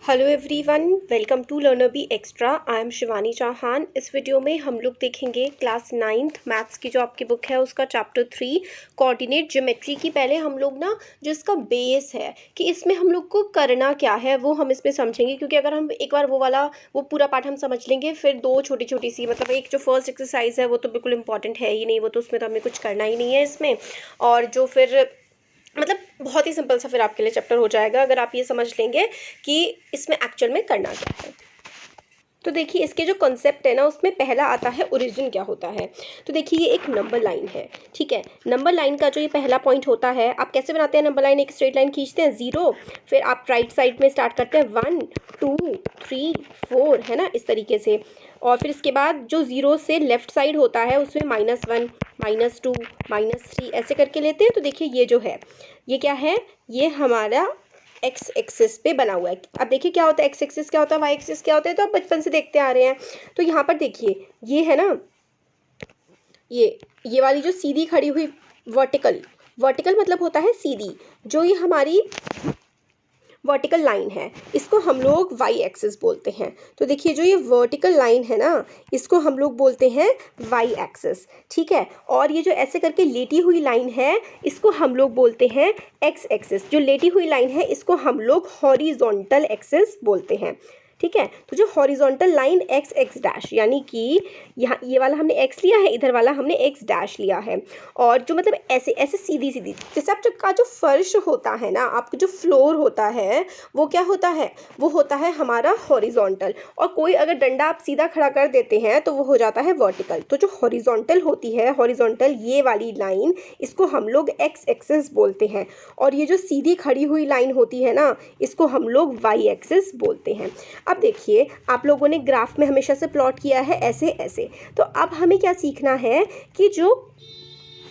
Hello everyone, welcome to learner be extra. I am Shivani Chauhan. इस video में हम लोग देखेंगे क्लास 9th मैथ्स की जो आपकी बुक है उसका चैप्टर 3 कोऑर्डिनेट ज्योमेट्री की। पहले हम लोग ना जो इसका बेस है कि इसमें हम लोग को करना क्या है वो हम इसमें समझेंगे, क्योंकि अगर हम एक बार वो पूरा पार्ट हम समझ लेंगे, फिर दो छोटी छोटी सी मतलब एक जो फर्स्ट एक्सरसाइज है वो तो बिल्कुल इंपॉर्टेंट है ही नहीं, वो तो उसमें तो हमें कुछ करना ही नहीं है इसमें। और जो फिर मतलब बहुत ही सिंपल सा फिर आपके लिए चैप्टर हो जाएगा अगर आप ये समझ लेंगे कि इसमें एक्चुअल में करना क्या है। तो देखिए इसके जो कॉन्सेप्ट है ना उसमें पहला आता है ओरिजिन क्या होता है। तो देखिए ये एक नंबर लाइन है, ठीक है। नंबर लाइन का जो ये पहला पॉइंट होता है, आप कैसे बनाते हैं नंबर लाइन? एक स्ट्रेट लाइन खींचते हैं 0, फिर आप राइट साइड में स्टार्ट करते हैं 1 2 3 4, है ना, इस तरीके से। और फिर इसके बाद जो 0 से लेफ्ट साइड होता है उसमें -1 -2 -3 ऐसे करके लेते हैं। तो देखिए ये जो है ये क्या है, ये हमारा एक्स एक्सिस पे बना हुआ है। अब देखिए क्या होता है, एक्स एक्सिस क्या होता है, वाई एक्सिस क्या होता है, तो आप बचपन से देखते आ रहे हैं। तो यहाँ पर देखिए ये है ना, ये वाली जो सीधी खड़ी हुई वर्टिकल, वर्टिकल मतलब होता है सीधी, जो ये हमारी वर्टिकल लाइन है इसको हम लोग वाई एक्सिस बोलते हैं। तो देखिए जो ये वर्टिकल लाइन है ना इसको हम लोग बोलते हैं वाई एक्सिस, ठीक है। और ये जो ऐसे करके लेटी हुई लाइन है इसको हम लोग बोलते हैं एक्स एक्सिस। जो लेटी हुई लाइन है इसको हम लोग हॉरिजॉन्टल एक्सिस बोलते हैं, ठीक है। तो जो horizontal line x x dash, यानी कि यहाँ ये वाला हमने एक्स लिया है, इधर वाला हमने एक्स डैश लिया है। और जो मतलब ऐसे ऐसे सीधी सीधी, जैसे आपका जो फर्श होता है ना, आपका जो फ्लोर होता है वो क्या होता है, वो होता है हमारा हॉरिजॉन्टल। और कोई अगर डंडा आप सीधा खड़ा कर देते हैं तो वो हो जाता है वर्टिकल। तो जो हॉरिजॉन्टल होती है, हॉरिजॉन्टल ये वाली लाइन, इसको हम लोग एक्स एक्सिस बोलते हैं। और ये जो सीधी खड़ी हुई लाइन होती है ना इसको हम लोग वाई एक्सिस बोलते हैं। अब देखिए आप लोगों ने ग्राफ में हमेशा से प्लॉट किया है ऐसे ऐसे, तो अब हमें क्या सीखना है कि जो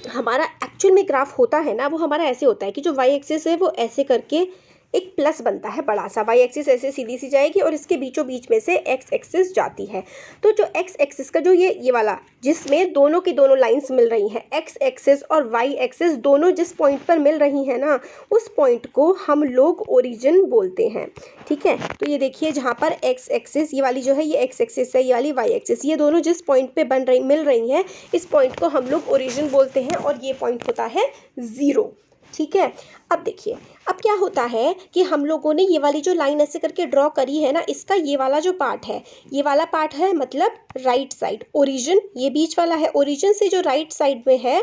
हमारा एक्चुअल में ग्राफ होता है ना वो हमारा ऐसे होता है कि जो वाई एक्सिस है वो ऐसे करके एक प्लस बनता है बड़ा सा, वाई एक्सिस ऐसे सीधी सी जाएगी और इसके बीचों बीच में से एक्स एक्सिस जाती है। तो जो एक्स एक्सिस का जो ये वाला जिसमें दोनों की दोनों लाइंस मिल रही हैं, एक्स एक्सिस और वाई एक्सिस दोनों जिस पॉइंट पर मिल रही हैं ना उस पॉइंट को हम लोग ओरिजिन बोलते हैं, ठीक है। तो ये देखिए जहाँ पर एक्स एक्सिस ये वाली जो है ये एक्स एक्सिस है, ये वाली वाई एक्सिस, ये दोनों जिस पॉइंट पे मिल रही हैं इस पॉइंट को हम लोग ओरिजिन बोलते हैं। और ये पॉइंट होता है 0, ठीक है। अब देखिए अब क्या होता है कि हम लोगों ने ये वाली जो लाइन ऐसे करके ड्रॉ करी है ना, इसका ये वाला जो पार्ट है, ये वाला पार्ट है मतलब राइट साइड, ओरिजिन ये बीच वाला है। ओरिजिन से जो राइट साइड में है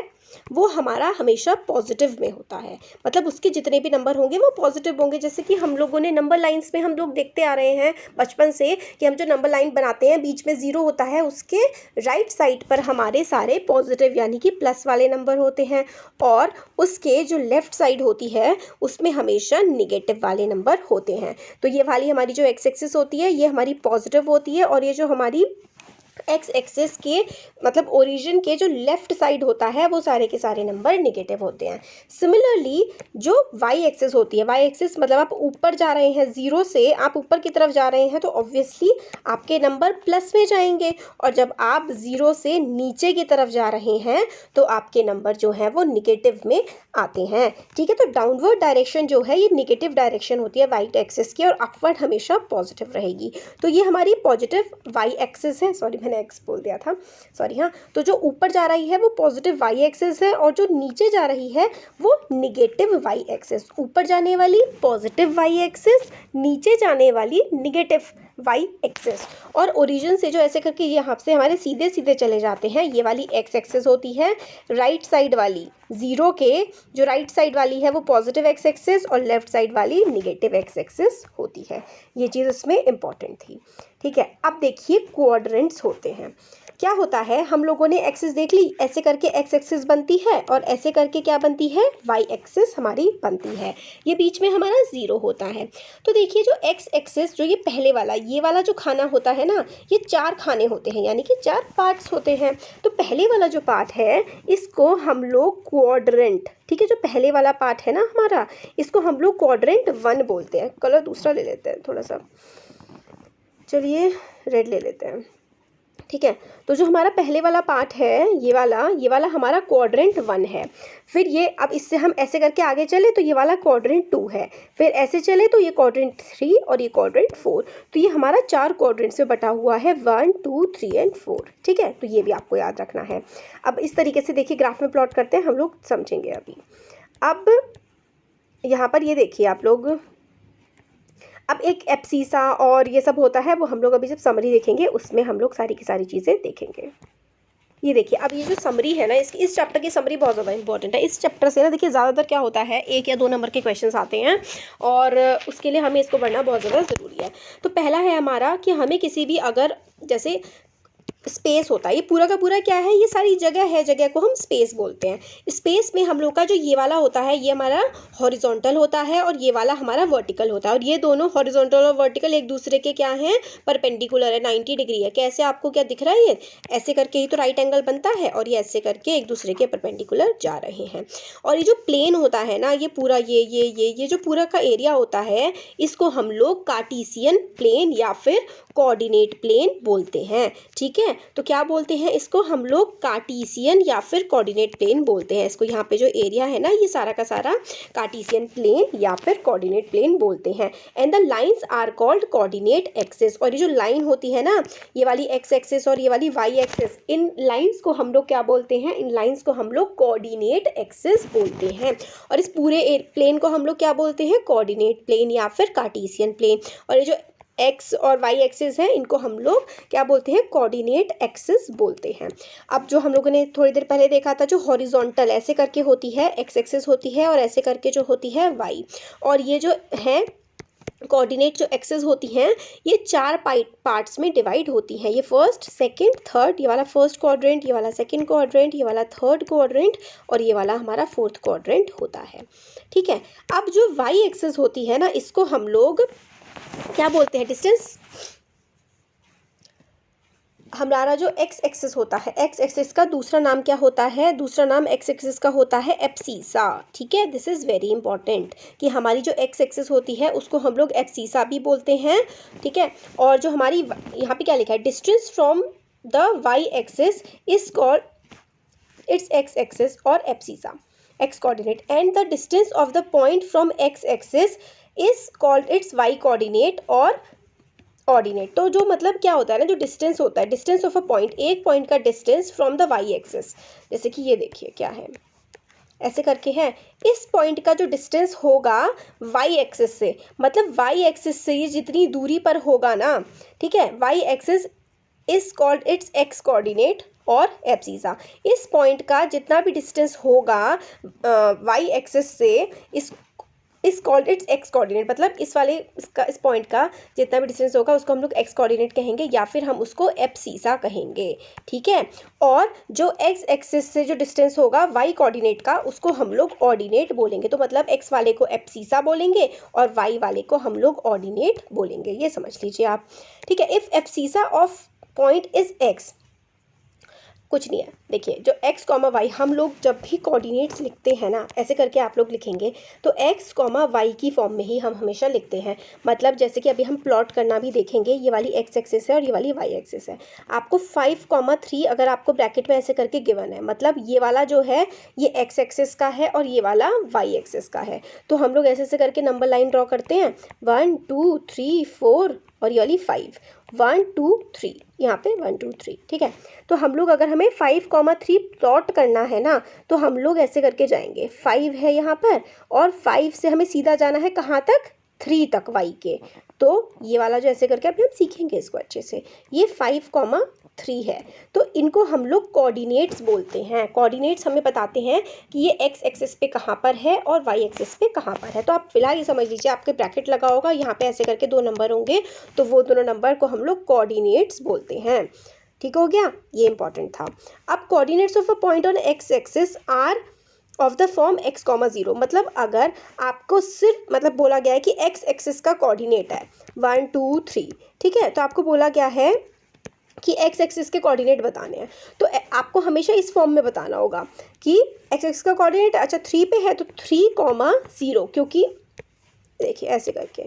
वो हमारा हमेशा पॉजिटिव में होता है, मतलब उसके जितने भी नंबर होंगे वो पॉजिटिव होंगे। जैसे कि हम लोगों ने नंबर लाइंस में हम लोग देखते आ रहे हैं बचपन से कि हम जो नंबर लाइन बनाते हैं बीच में 0 होता है, उसके राइट साइड पर हमारे सारे पॉजिटिव यानी कि प्लस वाले नंबर होते हैं, और उसके जो लेफ्ट साइड होती है उसमें हमेशा निगेटिव वाले नंबर होते हैं। तो ये वाली हमारी जो एक्स एक्सिस होती है ये हमारी पॉजिटिव होती है, और ये जो हमारी एक्स एक्सिस के मतलब ओरिजिन के जो लेफ्ट साइड होता है वो सारे के सारे नंबर निगेटिव होते हैं। सिमिलरली जो वाई एक्सिस होती है, वाई एक्सिस मतलब आप ऊपर जा रहे हैं 0 से, आप ऊपर की तरफ जा रहे हैं तो ऑब्वियसली आपके नंबर प्लस में जाएंगे, और जब आप 0 से नीचे की तरफ जा रहे हैं तो आपके नंबर जो हैं वो निगेटिव में आते हैं, ठीक है। तो डाउनवर्ड डायरेक्शन जो है ये निगेटिव डायरेक्शन होती है वाई एक्सिस की, और अपवर्ड हमेशा पॉजिटिव रहेगी। तो ये हमारी पॉजिटिव वाई एक्सिस है, सॉरी मैंने एक्स बोल दिया था, सॉरी। हाँ, तो जो ऊपर जा रही है वो पॉजिटिव वाई एक्सिस है, और जो नीचे जा रही है वो निगेटिव वाई एक्सिस। ऊपर जाने वाली पॉजिटिव वाई एक्सिस, नीचे जाने वाली निगेटिव वाई एक्सिस। और ओरिजिन से जो ऐसे करके यहाँ से हमारे सीधे सीधे चले जाते हैं, ये वाली एक्स एक्सिस होती है। राइट साइड वाली 0 के जो राइट साइड वाली है वो पॉजिटिव एक्स एक्सिस, और लेफ्ट साइड वाली निगेटिव एक्स एक्सिस होती है। ये चीज़ इसमें इंपॉर्टेंट थी, ठीक है। अब देखिए क्वाड्रेंट्स होते हैं। क्या होता है, हम लोगों ने एक्सिस देख ली, ऐसे करके एक्स एक्सिस बनती है और ऐसे करके क्या बनती है, वाई एक्सिस हमारी बनती है। ये बीच में हमारा 0 होता है। तो देखिए जो एक्स एक्सिस जो ये पहले वाला ये वाला जो खाना होता है ना, ये 4 खाने होते हैं यानी कि 4 पार्ट्स होते हैं। तो पहले वाला जो पार्ट है इसको हम लोग क्वाड्रेंट, ठीक है, जो पहले वाला पार्ट है ना हमारा इसको हम लोग क्वाड्रेंट 1 बोलते हैं। कलर दूसरा ले लेते हैं थोड़ा सा, चलिए रेड ले लेते हैं, ठीक है। तो जो हमारा पहले वाला पार्ट है ये वाला हमारा क्वाड्रेंट 1 है। फिर ये अब इससे हम ऐसे करके आगे चले तो ये वाला क्वाड्रेंट 2 है, फिर ऐसे चले तो ये क्वाड्रेंट 3 और ये क्वाड्रेंट 4। तो ये हमारा 4 क्वाड्रेंट्स में बटा हुआ है, 1 2 3 एंड 4, ठीक है। तो ये भी आपको याद रखना है। अब इस तरीके से देखिए ग्राफ में प्लॉट करते हैं, हम लोग समझेंगे अभी। अब यहाँ पर ये देखिए आप लोग, अब एक एब्सिसा और ये सब होता है, वो हम लोग अभी जब समरी देखेंगे उसमें हम लोग सारी की सारी चीज़ें देखेंगे। ये देखिए अब ये जो समरी है ना, इस चैप्टर की समरी बहुत ज़्यादा इंपॉर्टेंट है। इस चैप्टर से ना देखिए ज़्यादातर क्या होता है, 1 या 2 नंबर के क्वेश्चंस आते हैं और उसके लिए हमें इसको पढ़ना बहुत ज़्यादा ज़रूरी है। तो पहला है हमारा कि हमें किसी भी अगर जैसे स्पेस होता है, ये पूरा का पूरा क्या है, ये सारी जगह है, जगह को हम स्पेस बोलते हैं। स्पेस में हम लोग का जो ये वाला होता है ये हमारा हॉरिजॉन्टल होता है और ये वाला हमारा वर्टिकल होता है, और ये दोनों हॉरिजॉन्टल और वर्टिकल एक दूसरे के क्या हैं, परपेंडिकुलर है, 90 डिग्री है। कैसे आपको क्या दिख रहा है, ये ऐसे करके ही तो राइट एंगल बनता है और ये ऐसे करके एक दूसरे के परपेंडिकुलर जा रहे हैं। और ये जो प्लेन होता है ना, ये पूरा ये जो पूरा का एरिया होता है, इसको हम लोग कार्टेशियन प्लेन या फिर कोऑर्डिनेट प्लेन बोलते हैं, ठीक है। तो क्या बोलते हैं इसको, हम लोग कार्टेशियन या फिर कोऑर्डिनेट प्लेन बोलते हैं इसको। यहाँ पे जो एरिया है ना, ये सारा का सारा कार्टेशियन प्लेन या फिर कोऑर्डिनेट प्लेन बोलते हैं। And the lines are called coordinate axis. और ये जो लाइन होती है ना, ये वाली एक्स एक्सिस और ये वाली वाई एक्सिस, इन लाइंस को हम लोग क्या बोलते हैं, इन लाइंस को हम लोग कोऑर्डिनेट एक्सिस बोलते हैं। और इस पूरे प्लेन को हम लोग क्या बोलते हैं, कोऑर्डिनेट प्लेन या फिर कार्टेशियन प्लेन। और ये जो एक्स और वाई एक्सिस है, इनको हम लोग क्या बोलते हैं, कोऑर्डिनेट एक्सिस बोलते हैं। अब जो हम लोगों ने थोड़ी देर पहले देखा था, जो हॉरिजॉन्टल ऐसे करके होती है एक्स एक्सिस होती है, और ऐसे करके जो होती है वाई। और ये जो है कोऑर्डिनेट जो एक्सिस होती हैं, ये 4 पार्ट्स में डिवाइड होती हैं। ये फर्स्ट, सेकंड, थर्ड, ये वाला फर्स्ट क्वाड्रेंट, ये वाला सेकंड क्वाड्रेंट, ये वाला थर्ड क्वाड्रेंट और ये वाला हमारा फोर्थ क्वाड्रेंट होता है, ठीक है। अब जो वाई एक्सिस होती है ना, इसको हम लोग क्या बोलते हैं, डिस्टेंस। हमारा जो एक्स एक्सिस होता है, एक्स एक्सिस का दूसरा नाम क्या होता है, दूसरा नाम एक्स एक्सिस का होता है एब्सिसा, ठीक है। दिस इज़ वेरी इंपॉर्टेंट कि हमारी जो एक्स एक्सिस होती है उसको हम लोग एब्सिसा भी बोलते हैं, ठीक है। और जो हमारी यहाँ पे क्या लिखा है, distance from the Y axis is called its X axis और abscissa, X coordinate. And the distance of the point from X axis is called its Y coordinate और ऑर्डिनेट। तो जो मतलब क्या होता है ना, जो डिस्टेंस होता है, डिस्टेंस ऑफ अ पॉइंट, एक पॉइंट का distance from the Y axis, जैसे कि ये देखिए क्या है, ऐसे करके है, इस पॉइंट का जो डिस्टेंस होगा वाई एक्सिस से, मतलब वाई एक्सिस से ये जितनी दूरी पर होगा ना, ठीक है, Y axis is called its X coordinate और एब्सिसा। इस पॉइंट का जितना भी डिस्टेंस होगा वाई एक्सिस से, इस कॉल्ड इट्स एक्स कोऑर्डिनेट, मतलब इस पॉइंट का जितना भी डिस्टेंस होगा उसको हम लोग एक्स कोऑर्डिनेट कहेंगे या फिर हम उसको एब्सिसा कहेंगे, ठीक है। और जो एक्स एक्सिस से जो डिस्टेंस होगा वाई कोऑर्डिनेट का, उसको हम लोग ऑर्डिनेट बोलेंगे। तो मतलब एक्स वाले को एब्सिसा बोलेंगे और वाई वाले को हम लोग ऑर्डिनेट बोलेंगे, ये समझ लीजिए आप, ठीक है। If abscissa of point is x, कुछ नहीं है, देखिए जो x कॉमा वाई, हम लोग जब भी कोऑर्डिनेट्स लिखते हैं ना, ऐसे करके आप लोग लिखेंगे तो x कॉमा वाई की फॉर्म में ही हम हमेशा लिखते हैं। मतलब जैसे कि अभी हम प्लॉट करना भी देखेंगे, ये वाली x एक्सिस है और ये वाली y एक्सिस है। आपको 5,3 अगर आपको ब्रैकेट में ऐसे करके गिवन है, मतलब ये वाला जो है ये x एक्सिस का है और ये वाला y एक्सिस का है। तो हम लोग ऐसे ऐसे करके नंबर लाइन ड्रॉ करते हैं, 1 2 3 4 और ये वाली 5, 1 2 3, यहाँ पे 1 2 3, ठीक है। तो हम लोग अगर हमें 5,3 प्लॉट करना है ना, तो हम लोग ऐसे करके जाएंगे, 5 है यहाँ पर और 5 से हमें सीधा जाना है कहाँ तक, 3 तक वाई के। तो ये वाला जो ऐसे करके अभी हम सीखेंगे इसको अच्छे से, ये 5,3 है। तो इनको हम लोग कोऑर्डिनेट्स बोलते हैं। कोऑर्डिनेट्स हमें बताते हैं कि ये एक्स एक्सिस पे कहाँ पर है और वाई एक्सिस पे कहाँ पर है। तो आप फिलहाल ये समझ लीजिए, आपके ब्रैकेट लगा होगा, यहाँ पे ऐसे करके 2 नंबर होंगे, तो वो दोनों नंबर को हम लोग कोऑर्डिनेट्स बोलते हैं, ठीक हो गया, ये इंपॉर्टेंट था। अब coordinates of a point on X axis are of the form x, 0, मतलब अगर आपको सिर्फ मतलब बोला गया है कि x एक्सिस का कोऑर्डिनेट है 1 2 3, ठीक है, तो आपको बोला गया है कि x एक्सिस के कोऑर्डिनेट बताने हैं, तो आपको हमेशा इस फॉर्म में बताना होगा कि x एक्सिस का कोऑर्डिनेट अच्छा 3 पे है तो 3, 0, क्योंकि देखिए ऐसे करके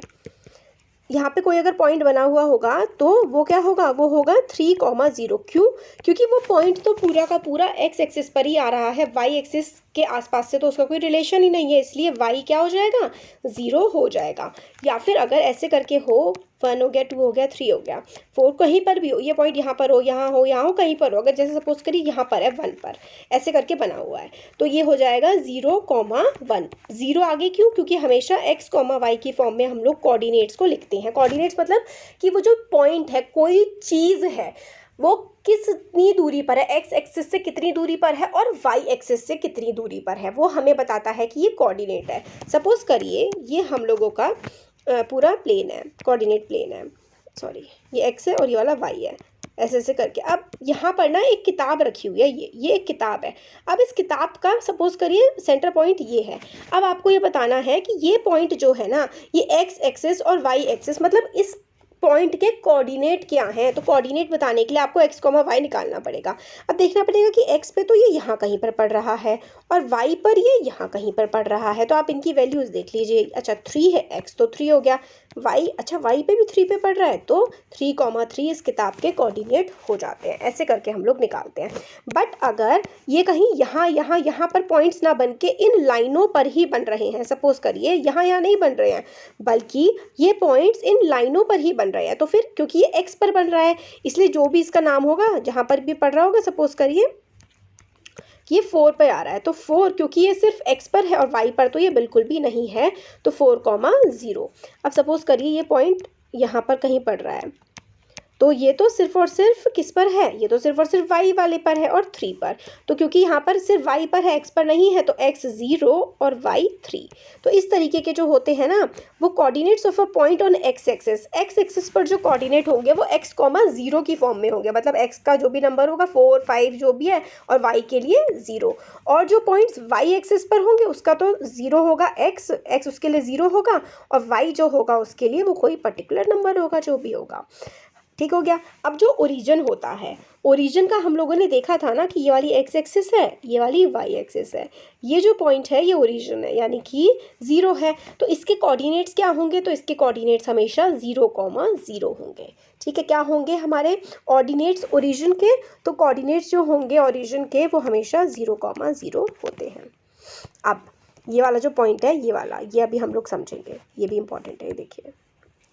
यहाँ पे कोई अगर पॉइंट बना हुआ होगा तो वो क्या होगा, वो होगा 3,0। क्यों? क्योंकि वो पॉइंट तो पूरा का पूरा एक्स एक्सिस पर ही आ रहा है, वाई एक्सिस के आसपास से तो उसका कोई रिलेशन ही नहीं है, इसलिए वाई क्या हो जाएगा, 0 हो जाएगा। या फिर अगर ऐसे करके हो, 1 हो गया, 2 हो गया, 3 हो गया, 4 कहीं पर भी हो, ये पॉइंट यहाँ पर हो, यहाँ हो, यहाँ हो, कहीं पर हो, अगर जैसे सपोज करिए यहाँ पर है 1 पर, ऐसे करके बना हुआ है, तो ये हो जाएगा 0,1। 0 आगे क्यों? क्योंकि हमेशा x, y की फॉर्म में हम लोग कोऑर्डिनेट्स को लिखते हैं। कोऑर्डिनेट्स मतलब कि वो जो पॉइंट है, कोई चीज़ है, वो कितनी दूरी पर है, x एक्सिस से कितनी दूरी पर है और y एक्सिस से कितनी दूरी पर है, वो हमें बताता है कि ये कोऑर्डिनेट है। सपोज करिए ये हम लोगों का पूरा प्लेन है, कोऑर्डिनेट प्लेन है, सॉरी ये x है और ये वाला y है, ऐसे ऐसे करके। अब यहाँ पर ना एक किताब रखी हुई है, ये एक किताब है। अब इस किताब का सपोज करिए सेंटर पॉइंट ये है। अब आपको ये बताना है कि ये पॉइंट जो है ना, ये x एक्सिस और y एक्सिस, मतलब इस पॉइंट के कोऑर्डिनेट क्या हैं, तो कोऑर्डिनेट बताने के लिए आपको x, y निकालना पड़ेगा। अब देखना पड़ेगा कि x पे तो ये यहाँ कहीं पर पड़ रहा है और y पर ये यहाँ कहीं पर पड़ रहा है, तो आप इनकी वैल्यूज़ देख लीजिए। अच्छा 3 है, x तो 3 हो गया, y, अच्छा y पे भी 3 पे पड़ रहा है, तो 3,3 इस किताब के कोऑर्डिनेट हो जाते हैं। ऐसे करके हम लोग निकालते हैं। बट अगर ये कहीं यहाँ पर पॉइंट्स ना बन के इन लाइनों पर ही बन रहे हैं, सपोज करिए यहाँ नहीं बन रहे हैं, बल्कि ये पॉइंट्स इन लाइनों पर ही बन रहे हैं, तो फिर क्योंकि ये x पर बन रहा है, इसलिए जो भी इसका नाम होगा, जहाँ पर भी पड़ रहा होगा, सपोज करिए ये 4 पे आ रहा है, तो 4 क्योंकि ये सिर्फ x पर है और y पर तो ये बिल्कुल भी नहीं है, तो 4,0। अब सपोज करिए ये पॉइंट यहाँ पर कहीं पड़ रहा है, तो ये तो सिर्फ और सिर्फ किस पर है, ये तो सिर्फ और सिर्फ y वाले पर है और 3 पर, तो क्योंकि यहाँ पर सिर्फ y पर है, x पर नहीं है, तो x 0 और y 3। तो इस तरीके के जो होते हैं ना, वो coordinates of a point on x axis पर जो कोऑर्डिनेट होंगे वो x, 0 की फॉर्म में होंगे, मतलब x का जो भी नंबर होगा 4, 5 जो भी है, और y के लिए 0। और जो पॉइंट्स y एक्सिस पर होंगे उसका तो 0 होगा, x उसके लिए 0 होगा, और y जो होगा उसके लिए वो कोई पर्टिकुलर नंबर होगा, जो भी होगा। ठीक हो गया। अब जो ओरिजिन होता है, ओरिजिन का हम लोगों ने देखा था ना कि ये वाली x एक्सिस है, ये वाली y एक्सिस है, ये जो पॉइंट है ये ओरिजिन है, यानी कि 0 है, तो इसके कोऑर्डिनेट्स क्या होंगे, तो इसके कोऑर्डिनेट्स हमेशा 0,0 होंगे। ठीक है, क्या होंगे हमारे ऑर्डिनेट्स ओरिजिन के, तो कोऑर्डिनेट्स जो होंगे ओरिजिन के वो हमेशा 0,0 होते हैं। अब ये वाला जो पॉइंट है, ये वाला, ये अभी हम लोग समझेंगे, ये भी इंपॉर्टेंट है। देखिए,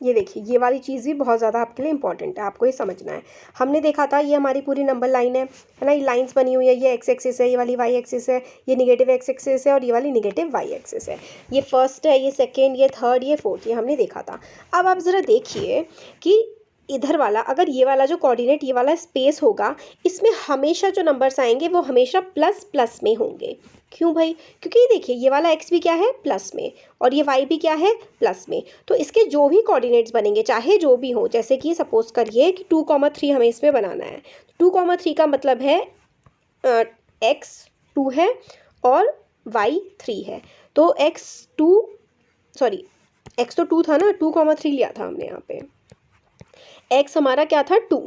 ये देखिए, ये वाली चीज़ भी बहुत ज़्यादा आपके लिए इंपॉर्टेंट है, आपको ये समझना है। हमने देखा था ये हमारी पूरी नंबर लाइन है ना, ये लाइंस बनी हुई है, ये x एक्सिस है, ये वाली y एक्सिस है, ये निगेटिव x एक्सिस है और ये वाली निगेटिव y एक्सिस है। ये फर्स्ट है, ये सेकेंड, ये थर्ड, ये फोर्थ, ये हमने देखा था। अब आप ज़रा देखिए कि इधर वाला, अगर ये वाला जो कोऑर्डिनेट, ये वाला स्पेस होगा, इसमें हमेशा जो नंबर्स आएंगे वो हमेशा प्लस प्लस में होंगे। क्यों भाई? क्योंकि देखिए ये वाला x भी क्या है, प्लस में, और ये y भी क्या है, प्लस में, तो इसके जो भी कोऑर्डिनेट्स बनेंगे चाहे जो भी हो, जैसे कि सपोज करिए कि 2,3 हमें इसमें बनाना है, 2,3 का मतलब है x 2 है और y 3 है, तो x तो 2 था ना, 2,3 लिया था हमने यहाँ पे, x हमारा क्या था 2,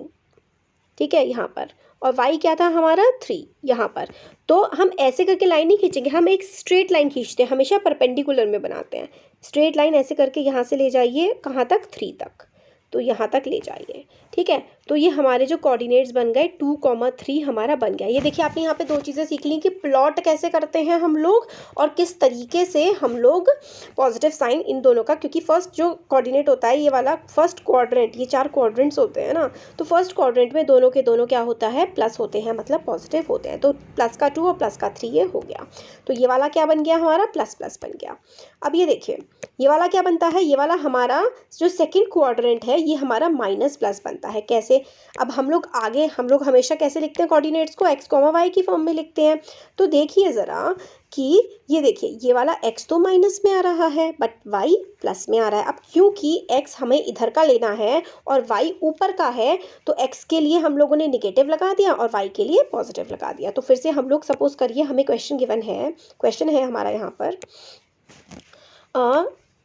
ठीक है यहाँ पर, और y क्या था हमारा 3 यहाँ पर। तो हम ऐसे करके लाइन नहीं खींचेंगे, हम एक स्ट्रेट लाइन खींचते हैं, हमेशा परपेंडिकुलर में बनाते हैं। स्ट्रेट लाइन ऐसे करके यहाँ से ले जाइए, कहाँ तक, 3 तक, तो यहाँ तक ले जाइए। ठीक है, तो ये हमारे जो कोऑर्डिनेट्स बन गए 2,3 हमारा बन गया। ये देखिए आपने यहाँ पे 2 चीज़ें सीख ली कि प्लॉट कैसे करते हैं हम लोग और किस तरीके से हम लोग पॉजिटिव साइन इन दोनों का, क्योंकि फर्स्ट जो कोऑर्डिनेट होता है ये वाला फर्स्ट क्वाड्रेंट, ये 4 क्वाड्रेंट्स होते हैं ना, तो फर्स्ट क्वाड्रेंट में दोनों के दोनों क्या होता है, प्लस होते हैं, मतलब पॉजिटिव होते हैं, तो प्लस का 2 और प्लस का 3 ये हो गया, तो ये वाला क्या बन गया हमारा, प्लस प्लस बन गया। अब ये देखिए ये वाला क्या बनता है, ये वाला हमारा जो सेकंड क्वाड्रेंट है ये हमारा माइनस प्लस बनता है। कैसे? अब हम लोग हमेशा कैसे लिखते हैं कोऑर्डिनेट्स को, x, y की फॉर्म में लिखते हैं। तो देखिए ज़रा कि ये देखिए ये वाला x तो माइनस में आ रहा है बट y प्लस में आ रहा है। अब क्योंकि x हमें इधर का लेना है और y ऊपर का है, तो x के लिए हम लोगों ने निगेटिव लगा दिया और y के लिए पॉजिटिव लगा दिया। तो फिर से हम लोग सपोज करिए हमें क्वेश्चन है हमारा यहाँ पर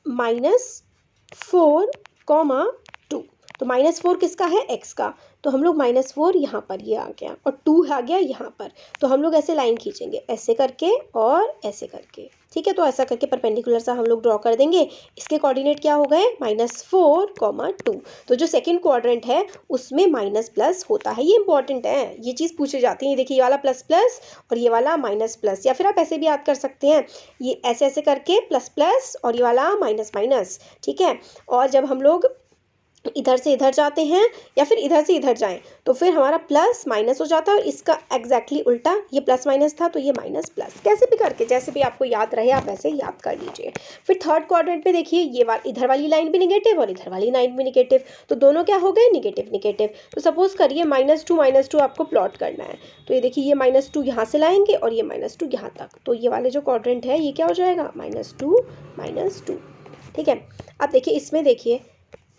-4, -2, तो -4 किसका है, x का, तो हम लोग -4 यहाँ पर ये आ गया और 2 आ गया यहाँ पर। तो हम लोग ऐसे लाइन खींचेंगे, ऐसे करके और ऐसे करके, ठीक है। तो ऐसा करके परपेंडिकुलर सा हम लोग ड्रॉ कर देंगे। इसके कोऑर्डिनेट क्या हो गए, -4, 2। तो जो सेकंड क्वाड्रेंट है उसमें माइनस प्लस होता है, ये इंपॉर्टेंट है, ये चीज़ पूछी जाती है। ये देखिए, ये वाला प्लस प्लस और ये वाला माइनस प्लस, या फिर आप ऐसे भी याद कर सकते हैं, ये ऐसे ऐसे करके प्लस प्लस और ये वाला माइनस माइनस, ठीक है। और जब हम लोग इधर से इधर जाते हैं या फिर इधर से इधर जाएं तो फिर हमारा प्लस माइनस हो जाता है, और इसका एग्जैक्टली उल्टा, ये प्लस माइनस था तो ये माइनस प्लस। कैसे भी करके, जैसे भी आपको याद रहे आप ऐसे याद कर लीजिए। फिर थर्ड क्वाड्रेंट में देखिए, ये इधर वाली लाइन भी निगेटिव और इधर वाली लाइन भी निगेटिव, तो दोनों क्या हो गए, निगेटिव निगेटिव। तो सपोज करिए -2 आपको प्लॉट करना है, तो ये देखिए, ये -2 यहाँ से लाएंगे और ये -2 यहाँ तक, तो ये वाले जो क्वाड्रेंट है ये क्या हो जाएगा, -2, ठीक है। अब देखिए, इसमें देखिए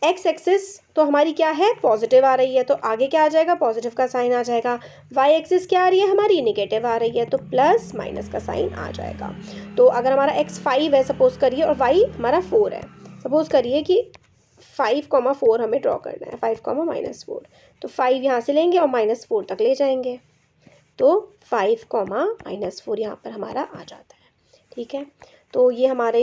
एक्स एक्सिस तो हमारी क्या है, पॉजिटिव आ रही है, तो आगे क्या आ जाएगा, पॉजिटिव का साइन आ जाएगा। वाई एक्सिस क्या आ रही है हमारी, निगेटिव आ रही है, तो प्लस माइनस का साइन आ जाएगा। तो अगर हमारा एक्स 5 है सपोज करिए और वाई हमारा 4 है, सपोज करिए कि 5,4 हमें ड्रॉ करना है, 5,-4, तो 5 यहाँ से लेंगे और -4 तक ले जाएंगे, तो 5,-4 यहाँ पर हमारा आ जाता है, ठीक है। तो ये हमारे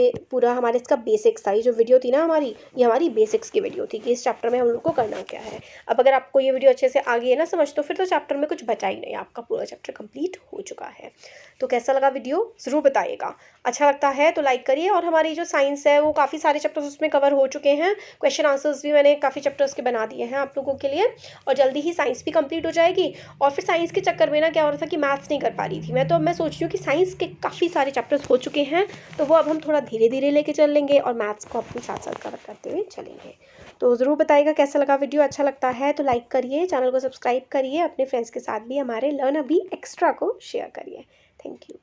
इसका बेसिक्स था, ये जो वीडियो थी ना हमारी, ये हमारी बेसिक्स की वीडियो थी कि इस चैप्टर में हम लोग को करना क्या है। अब अगर आपको ये वीडियो अच्छे से आ गई है ना समझ, तो फिर तो चैप्टर में कुछ बचा ही नहीं, आपका पूरा चैप्टर कंप्लीट हो चुका है। तो कैसा लगा वीडियो ज़रूर बताइएगा, अच्छा लगता है तो लाइक करिए। और हमारी जो साइंस है वो काफ़ी सारे चैप्टर्स उसमें कवर हो चुके हैं, क्वेश्चन आंसर्स भी मैंने काफ़ी चैप्टर्स के बना दिए हैं आप लोगों के लिए, और जल्दी ही साइंस भी कंप्लीट हो जाएगी। और फिर साइंस के चक्कर में ना क्या हो रहा था कि मैथ्स नहीं कर पा रही थी मैं, तो अब मैं सोच रही हूँ कि साइंस के काफ़ी सारे चैप्टर्स हो चुके हैं, तो वो अब हम थोड़ा धीरे धीरे लेके चल लेंगे और मैथ्स को अपने साथ साथ कवर करते हुए चलेंगे। तो ज़रूर बताइएगा कैसा लगा वीडियो, अच्छा लगता है तो लाइक करिए, चैनल को सब्सक्राइब करिए, अपने फ्रेंड्स के साथ भी हमारे लर्न अभी एक्स्ट्रा को शेयर करिए। Thank you.